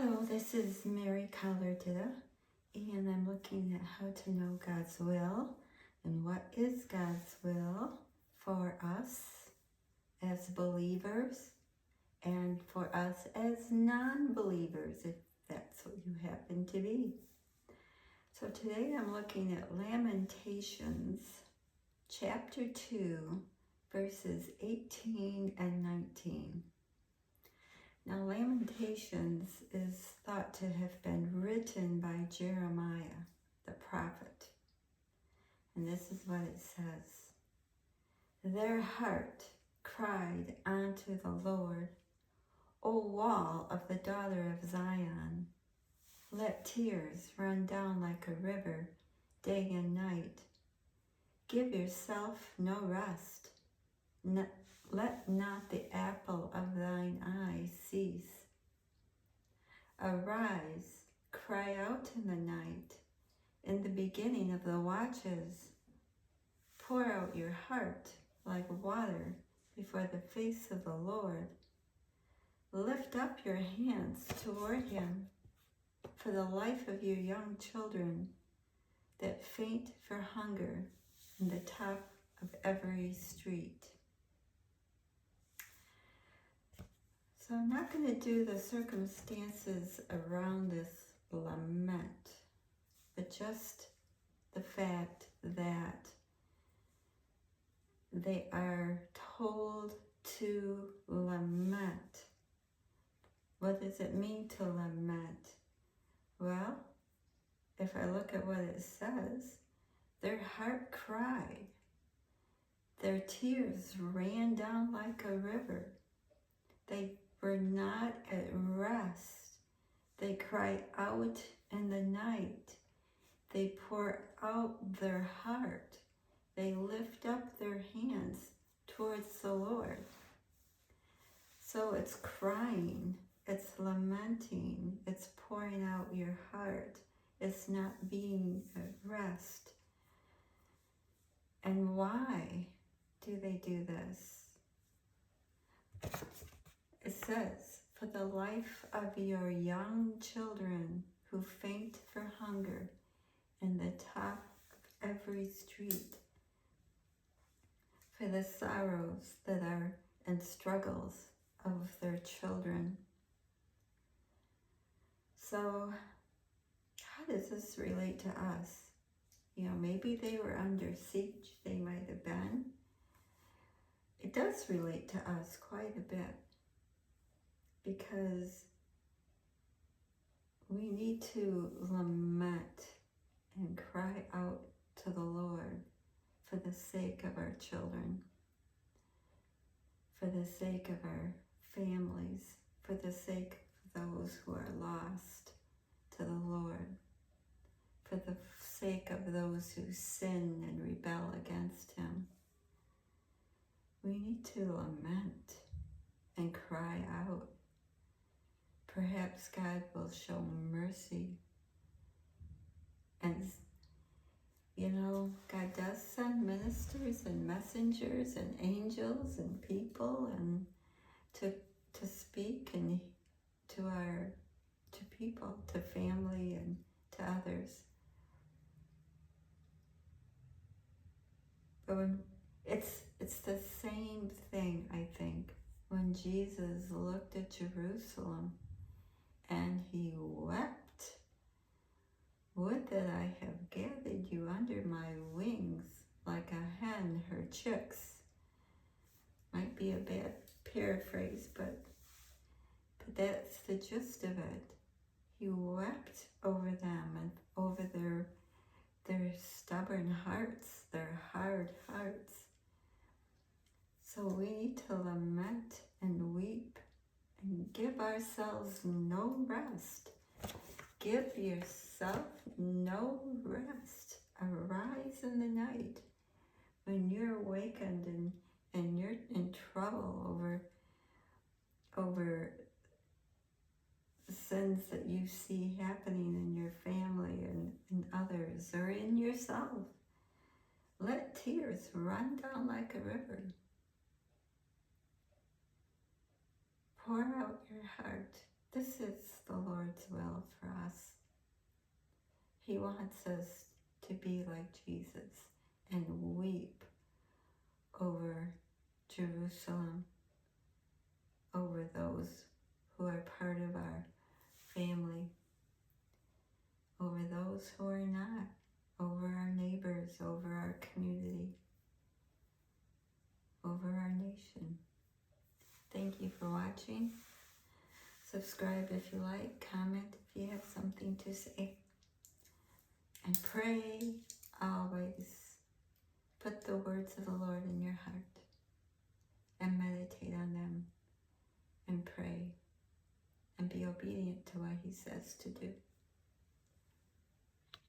Hello, this is Mary Collardita, and I'm looking at how to know God's will and what is God's will for us as believers and for us as non-believers, if that's what you happen to be. So today I'm looking at Lamentations chapter 2, verses 18 and 19. Now, Lamentations is thought to have been written by Jeremiah, the prophet. And this is what it says. Their heart cried unto the Lord, O wall of the daughter of Zion. Let tears run down like a river, day and night. Give yourself no rest. Let not the apple of thine eye cease. Arise, cry out in the night, in the beginning of the watches. Pour out your heart like water before the face of the Lord. Lift up your hands toward him for the life of your young children that faint for hunger in the top of every street. So I'm not going to do the circumstances around this lament, but just the fact that they are told to lament. What does it mean to lament? Well, if I look at what it says, their heart cried. Their tears ran down like a river. They were not at rest. They cry out in the night. They pour out their heart. They lift up their hands towards the Lord. So it's crying, it's lamenting, it's pouring out your heart. It's not being at rest. And why do they do this? It says, for the life of your young children who faint for hunger in the top of every street, for the sorrows that are and struggles of their children. So, how does this relate to us? You know, maybe they were under siege, they might have been. It does relate to us quite a bit, because we need to lament and cry out to the Lord for the sake of our children, for the sake of our families, for the sake of those who are lost to the Lord, for the sake of those who sin and rebel against him. We need to lament and cry out. Perhaps God will show mercy. And, you know, God does send ministers and messengers and angels and people and to speak and to people, to family and to others. But when it's the same thing, I think, when Jesus looked at Jerusalem and he wept. Would that I have gathered you under my wings like a hen her chicks. Might be a bad paraphrase, but that's the gist of it. He wept over them and over their stubborn hearts, their hard hearts. So we need to lament and weep and give ourselves no rest. Give yourself no rest. Arise in the night when you're awakened and you're in trouble over sins that you see happening in your family and in others or in yourself. Let tears run down like a river. Pour out your heart. This is the Lord's Lord's will for us. He wants us to be like Jesus and weep over Jerusalem, over those who are part of our family, over those who are not, over our neighbors, over our community, over our nation. Thank you for watching. Subscribe if you like, comment if you have something to say, and pray always. Put the words of the Lord in your heart and meditate on them and pray and be obedient to what He says to do.